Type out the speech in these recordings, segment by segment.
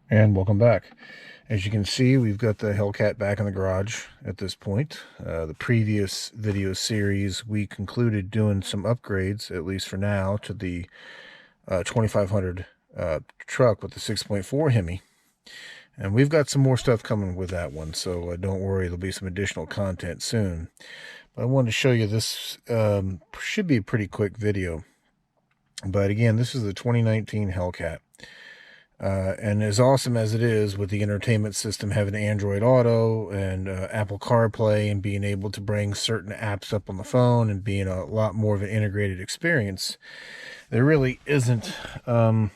And welcome back. As you can see, we've got the Hellcat back in the garage at this point. The previous video series, we concluded doing some upgrades, at least for now, to the 2500 truck with the 6.4 Hemi. And we've got some more stuff coming with that one, so don't worry, there'll be some additional content soon. But I wanted to show you this, should be a pretty quick video. But again, this is the 2019 Hellcat. And as awesome as it is with the entertainment system having Android Auto and Apple CarPlay and being able to bring certain apps up on the phone and being a lot more of an integrated experience, there really isn't a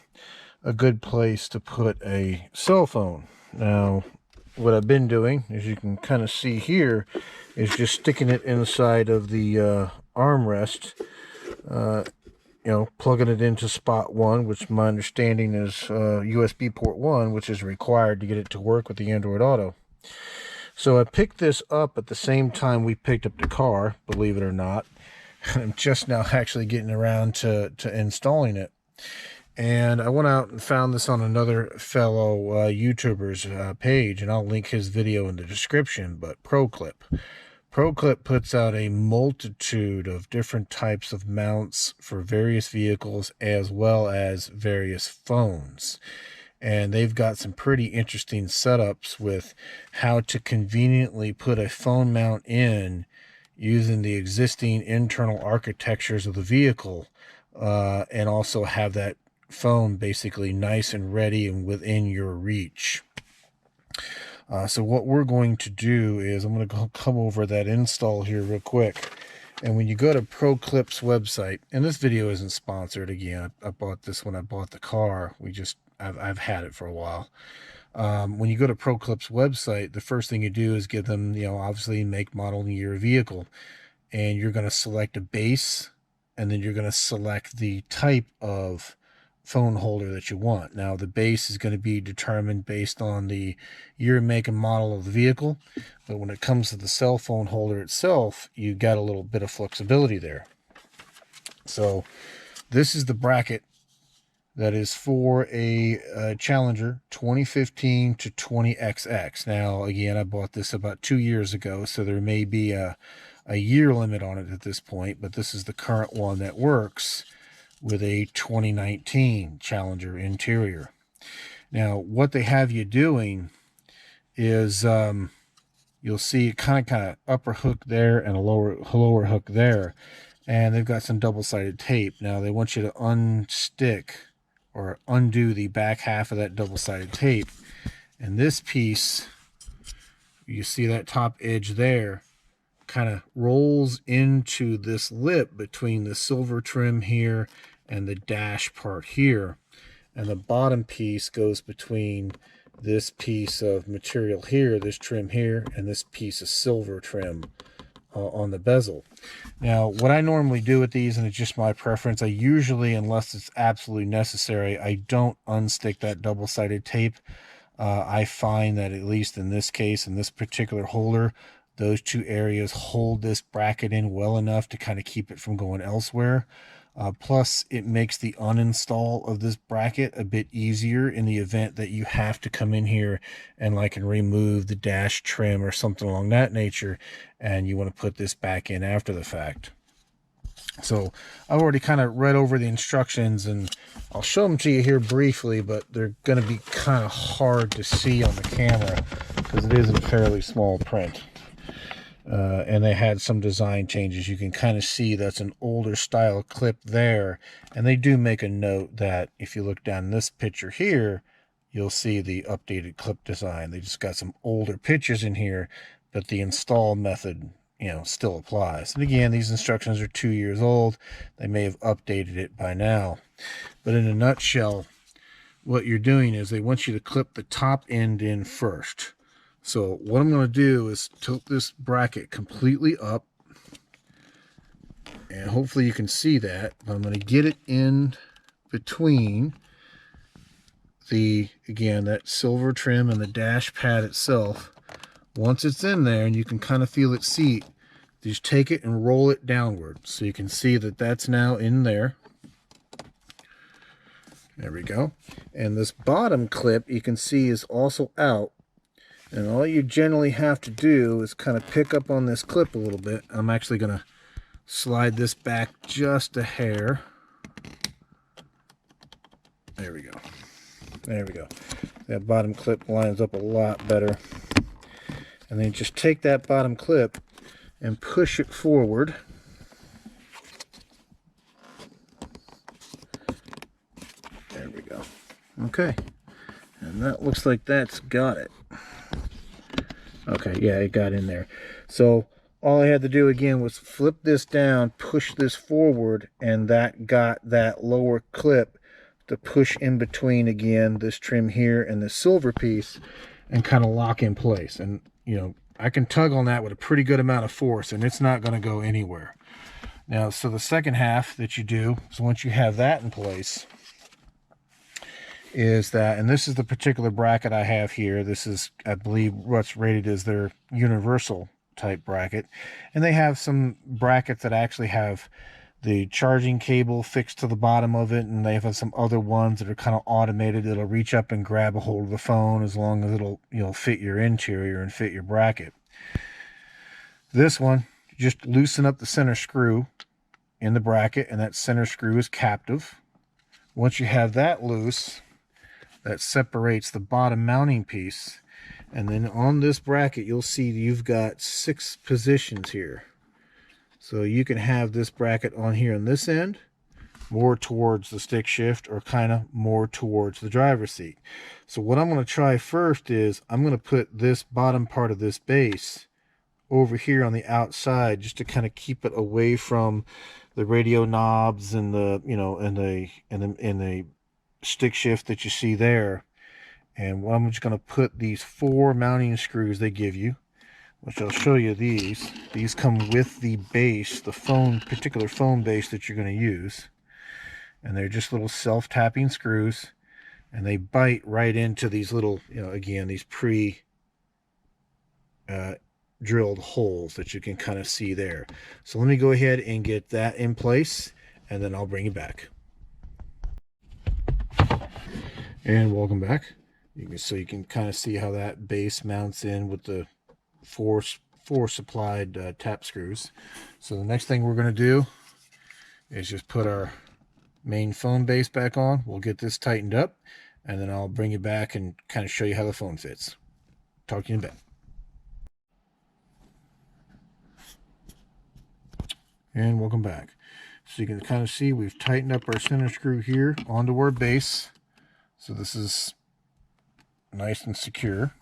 good place to put a cell phone. Now, what I've been doing, as you can kind of see here, is just sticking it inside of the armrest, plugging it into spot 1, which my understanding is USB port 1, which is required to get it to work with the Android Auto. So I picked this up at the same time we picked up the car, believe it or not. I'm just now actually getting around to installing it. And I went out and found this on another fellow YouTuber's page, and I'll link his video in the description, but ProClip. ProClip puts out a multitude of different types of mounts for various vehicles as well as various phones. And they've got some pretty interesting setups with how to conveniently put a phone mount in using the existing internal architectures of the vehicle, and also have that phone basically nice and ready and within your reach. So what we're going to do is I'm going to come over that install here real quick. And when you go to ProClip's website, and this video isn't sponsored again, I bought this when I bought the car. I've had it for a while. When you go to ProClip's website, the first thing you do is give them, obviously make, model, and year vehicle. And you're going to select a base, and then you're going to select the type of phone holder that you want. Now, the base is going to be determined based on the year, make, and model of the vehicle, but when it comes to the cell phone holder itself, you got a little bit of flexibility there. So this is the bracket that is for a Challenger 2015 to 20XX. Now, again, I bought this about 2 years ago, so there may be a year limit on it at this point, but this is the current one that works with a 2019 Challenger interior. Now, what they have you doing is you'll see a kind of upper hook there and a lower hook there, and they've got some double-sided tape. Now, they want you to unstick or undo the back half of that double-sided tape, and this piece, you see that top edge there, kind of rolls into this lip between the silver trim here and the dash part here, and the bottom piece goes between this piece of material here, this trim here, and this piece of silver trim on the bezel. Now, what I normally do with these, and it's just my preference, I usually, unless it's absolutely necessary, I don't unstick that double-sided tape. I find that at least in this case, in this particular holder, those two areas hold this bracket in well enough to kind of keep it from going elsewhere. Plus, it makes the uninstall of this bracket a bit easier in the event that you have to come in here and remove the dash trim or something along that nature, and you want to put this back in after the fact. So I've already kind of read over the instructions, and I'll show them to you here briefly, but they're going to be kind of hard to see on the camera because it is in fairly small print. And they had some design changes. You can kind of see that's an older style clip there, and they do make a note that if you look down this picture here, you'll see the updated clip design. They just got some older pictures in here, but the install method still applies. And again, these instructions are 2 years old. They may have updated it by now, but in a nutshell, what you're doing is they want you to clip the top end in first. So what I'm going to do is tilt this bracket completely up, and hopefully you can see that, but I'm going to get it in between again, that silver trim and the dash pad itself. Once it's in there and you can kind of feel it seat, just take it and roll it downward. So you can see that that's now in there. There we go. And this bottom clip you can see is also out. And all you generally have to do is kind of pick up on this clip a little bit. I'm actually going to slide this back just a hair. There we go. There we go. That bottom clip lines up a lot better. And then just take that bottom clip and push it forward. There we go. Okay. And that looks like that's got it. Okay, yeah, it got in there. So all I had to do again was flip this down, push this forward, and that got that lower clip to push in between again this trim here and this silver piece and kind of lock in place. And you know, I can tug on that with a pretty good amount of force and it's not going to go anywhere. Now, so the second half that you do is once you have that in place is that, and this is the particular bracket I have here. This is, I believe, what's rated as their universal type bracket. And they have some brackets that actually have the charging cable fixed to the bottom of it, and they have some other ones that are kind of automated. It'll reach up and grab a hold of the phone as long as it'll, you know, fit your interior and fit your bracket. This one, just loosen up the center screw in the bracket, and that center screw is captive. Once you have that loose, that separates the bottom mounting piece. And then on this bracket, you'll see you've got 6 positions here. So you can have this bracket on here on this end, more towards the stick shift or kind of more towards the driver's seat. So what I'm going to try first is I'm going to put this bottom part of this base over here on the outside just to kind of keep it away from the radio knobs and the, you know, and the stick shift that you see there. And I'm just going to put these 4 mounting screws they give you, which I'll show you. These come with the base, the particular phone base that you're going to use. And they're just little self-tapping screws, and they bite right into these little, you know, again, these drilled holes that you can kind of see there. So let me go ahead and get that in place, and then I'll bring you back. And welcome back. So you can kind of see how that base mounts in with the four supplied tap screws. So the next thing we're going to do is just put our main phone base back on. We'll get this tightened up, and then I'll bring you back and kind of show you how the phone fits. Talk to you in a bit. And welcome back. So you can kind of see we've tightened up our center screw here onto our base. So this is nice and secure.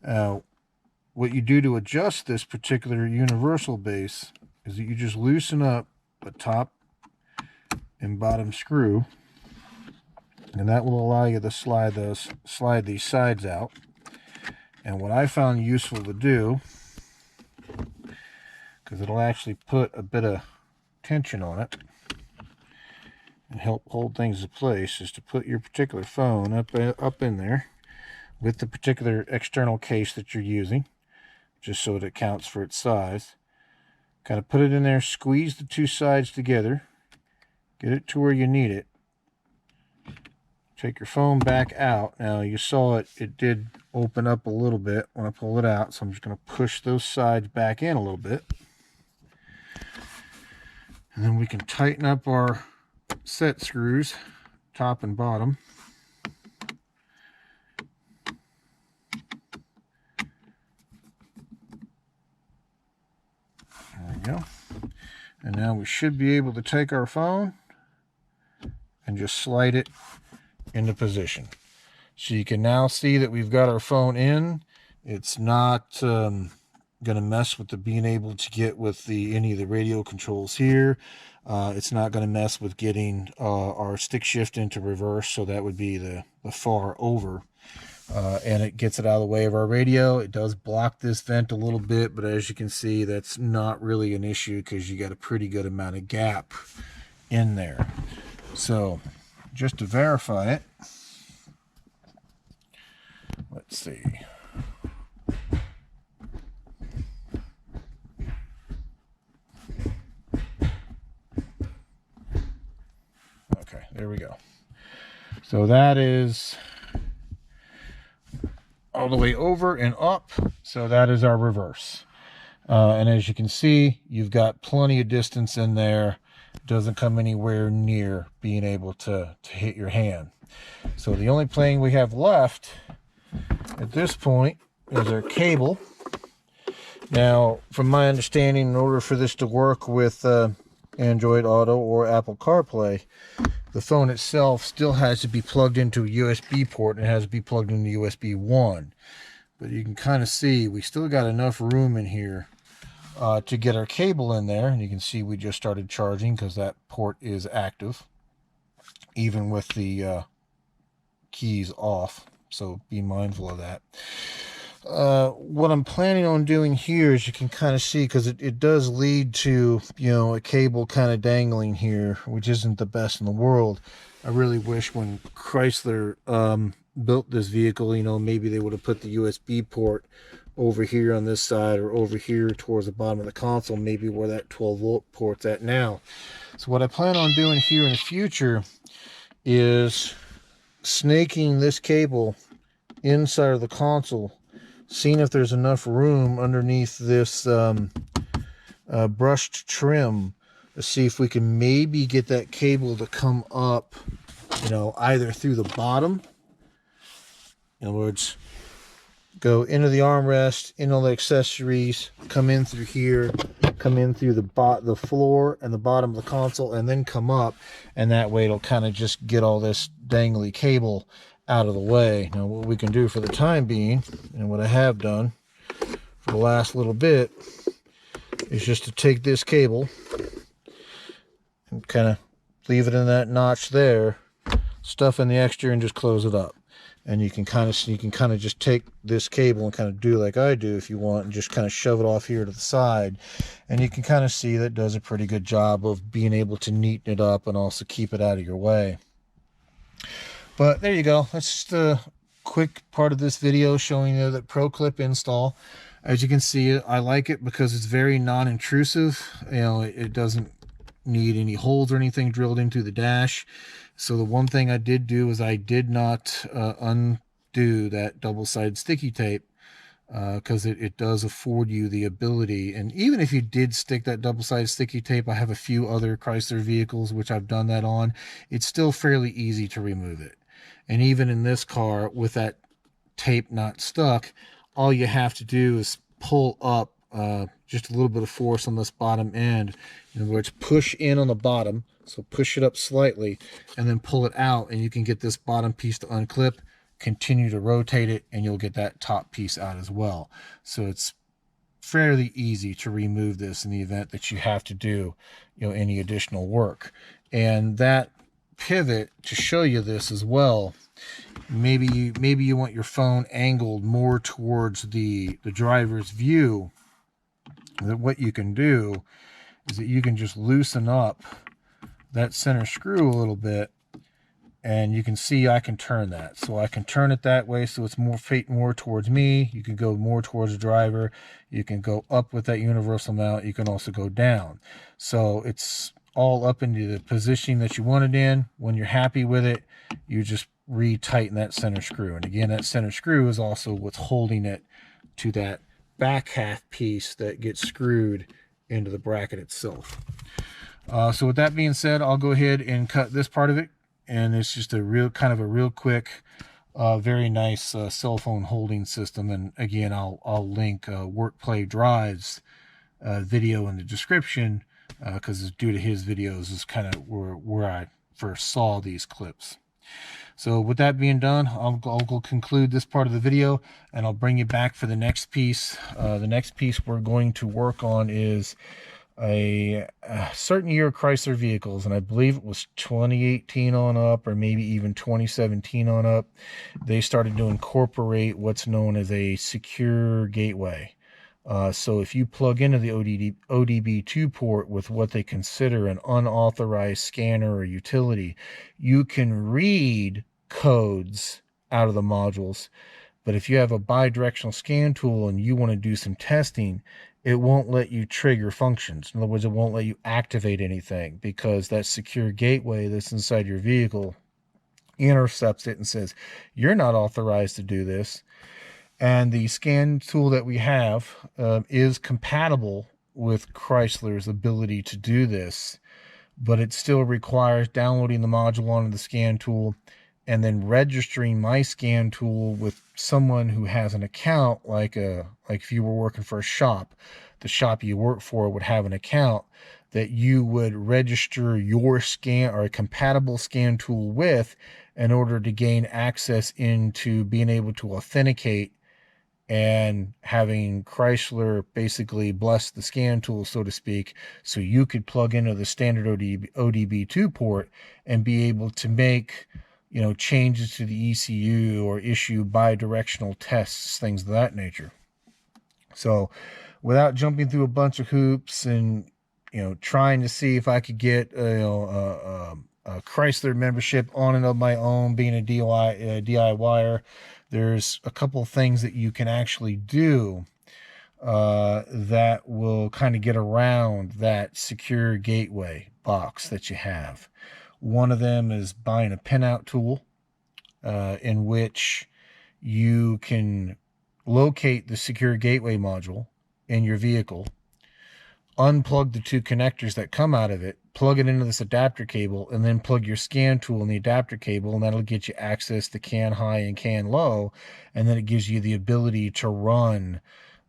What you do to adjust this particular universal base is that you just loosen up the top and bottom screw, and that will allow you to slide these sides out. And what I found useful to do, because it'll actually put a bit of tension on it and help hold things in place, is to put your particular phone up in there with the particular external case that you're using, just so it counts for its size. Kind of put it in there, squeeze the 2 sides together, get it to where you need it. Take your phone back out. Now you saw it did open up a little bit when I pulled it out, so I'm just going to push those sides back in a little bit. And then we can tighten up our set screws, top and bottom. There we go. And now we should be able to take our phone and just slide it into position. So you can now see that we've got our phone in. It's not going to mess with the being able to get with any of the radio controls here. It's not going to mess with getting our stick shift into reverse, so that would be the far over. And it gets it out of the way of our radio. It does block this vent a little bit, but as you can see, that's not really an issue because you got a pretty good amount of gap in there. So just to verify it, let's see. Okay, there we go. So that is all the way over and up. So that is our reverse. And as you can see, you've got plenty of distance in there. It doesn't come anywhere near being able to hit your hand. So the only thing we have left at this point is our cable. Now, from my understanding, in order for this to work with Android Auto or Apple CarPlay, the phone itself still has to be plugged into a USB port, and it has to be plugged into USB 1. But you can kind of see we still got enough room in here to get our cable in there. And you can see we just started charging because that port is active, even with the keys off. So be mindful of that. What I'm planning on doing here is, you can kind of see, because it does lead to, you know, a cable kind of dangling here, which isn't the best in the world. I really wish when Chrysler built this vehicle, you know, maybe they would have put the USB port over here on this side, or over here towards the bottom of the console, maybe where that 12-volt port's at now. So what I plan on doing here in the future is snaking this cable inside of the console, seeing if there's enough room underneath this brushed trim to see if we can maybe get that cable to come up, you know, either through the bottom, in other words, go into the armrest, into all the accessories, come in through here, come in through the floor and the bottom of the console, and then come up, and that way it'll kind of just get all this dangly cable out of the way. Now what we can do for the time being, and what I have done for the last little bit, is just to take this cable and kind of leave it in that notch there, stuff in the extra, and just close it up. And you can kind of just take this cable and kind of do like I do if you want, and just kind of shove it off here to the side, and you can kind of see that it does a pretty good job of being able to neaten it up and also keep it out of your way. But there you go. That's just a quick part of this video showing you that ProClip install. As you can see, I like it because it's very non-intrusive. You know, it doesn't need any holes or anything drilled into the dash. So the one thing I did do is I did not undo that double-sided sticky tape, because it does afford you the ability. And even if you did stick that double-sided sticky tape, I have a few other Chrysler vehicles which I've done that on, it's still fairly easy to remove it. And even in this car, with that tape not stuck, all you have to do is pull up just a little bit of force on this bottom end. In other words, push in on the bottom, so push it up slightly, and then pull it out, and you can get this bottom piece to unclip, continue to rotate it, and you'll get that top piece out as well. So it's fairly easy to remove this in the event that you have to do, you know, any additional work. And that pivot, to show you this as well, maybe you want your phone angled more towards the driver's view, that what you can do is that you can just loosen up that center screw a little bit, and you can see I can turn that. So I can turn it that way so it's more towards me. You can go more towards the driver. You can go up with that universal mount. You can also go down. So it's all up into the position that you want it in. When you're happy with it, you just retighten that center screw. And again, that center screw is also what's holding it to that back half piece that gets screwed into the bracket itself. So with that being said, I'll go ahead and cut this part of it. And it's just a real quick, very nice cell phone holding system. And again, I'll link Work Play Drive's video in the description, because due to his videos is kind of where I first saw these clips. So with that being done, I'll go conclude this part of the video, and I'll bring you back for the next piece. The next piece we're going to work on is a certain year Chrysler vehicles, and I believe it was 2018 on up, or maybe even 2017 on up. They started to incorporate what's known as a secure gateway. So if you plug into the ODB2 port with what they consider an unauthorized scanner or utility, you can read codes out of the modules. But if you have a bidirectional scan tool and you want to do some testing, it won't let you trigger functions. In other words, it won't let you activate anything, because that secure gateway that's inside your vehicle intercepts it and says, you're not authorized to do this. And the scan tool that we have is compatible with Chrysler's ability to do this, but it still requires downloading the module onto the scan tool and then registering my scan tool with someone who has an account, like if you were working for a shop, the shop you work for would have an account that you would register your scan or a compatible scan tool with in order to gain access into being able to authenticate and having Chrysler basically bless the scan tool, so to speak, so you could plug into the standard ODB2 port and be able to make, changes to the ECU or issue bi-directional tests, things of that nature. So without jumping through a bunch of hoops and, trying to see if I could get, a Chrysler membership on and of my own, being a DIYer, there's a couple of things that you can actually do that will kind of get around that secure gateway box that you have. One of them is buying a pinout tool in which you can locate the secure gateway module in your vehicle, unplug the two connectors that come out of it, plug it into this adapter cable, and then plug your scan tool in the adapter cable, and that'll get you access to CAN high and CAN low, and then it gives you the ability to run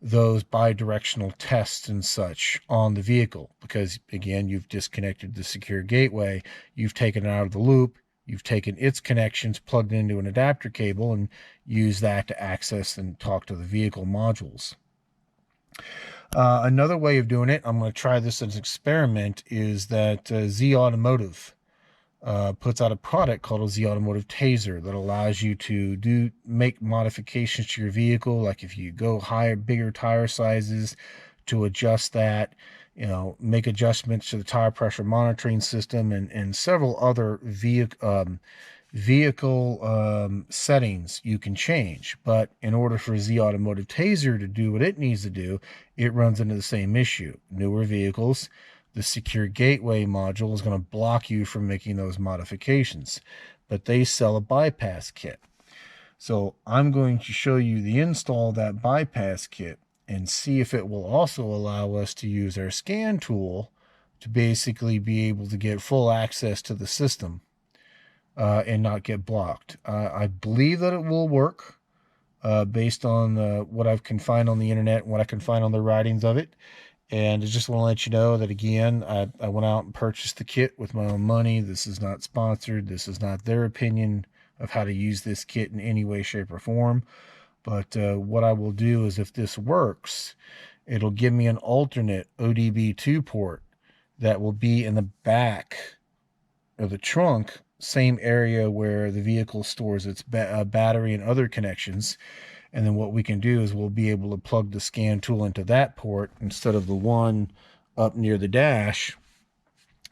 those bi-directional tests and such on the vehicle, because again, you've disconnected the secure gateway, you've taken it out of the loop, you've taken its connections, plugged it into an adapter cable, and use that to access and talk to the vehicle modules. Another way of doing it, I'm going to try this as an experiment, is that Z Automotive puts out a product called a Z Automotive Taser that allows you to make modifications to your vehicle, like if you go higher, bigger tire sizes, to adjust that, make adjustments to the tire pressure monitoring system and several other vehicle settings you can change. But in order for Z Automotive Taser to do what it needs to do, it runs into the same issue. Newer vehicles, the secure gateway module is going to block you from making those modifications, but they sell a bypass kit. So I'm going to show you the install of that bypass kit and see if it will also allow us to use our scan tool to basically be able to get full access to the system and not get blocked. I believe that it will work based on what I can find on the internet and what I can find on the writings of it. And I just want to let you know that, again, I went out and purchased the kit with my own money. This is not sponsored. This is not their opinion of how to use this kit in any way, shape, or form. But what I will do is, if this works, it'll give me an alternate ODB2 port that will be in the back of the trunk, same area where the vehicle stores its battery and other connections. And then what we can do is we'll be able to plug the scan tool into that port instead of the one up near the dash.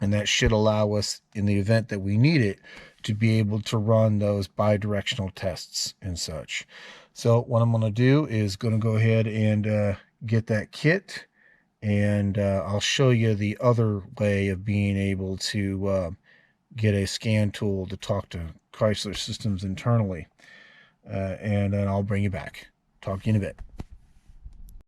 And that should allow us, in the event that we need it, to be able to run those bi-directional tests and such. So what I'm going to do is going to go ahead and get that kit, and I'll show you the other way of being able to get a scan tool to talk to Chrysler Systems internally. And then I'll bring you back. Talk to you in a bit.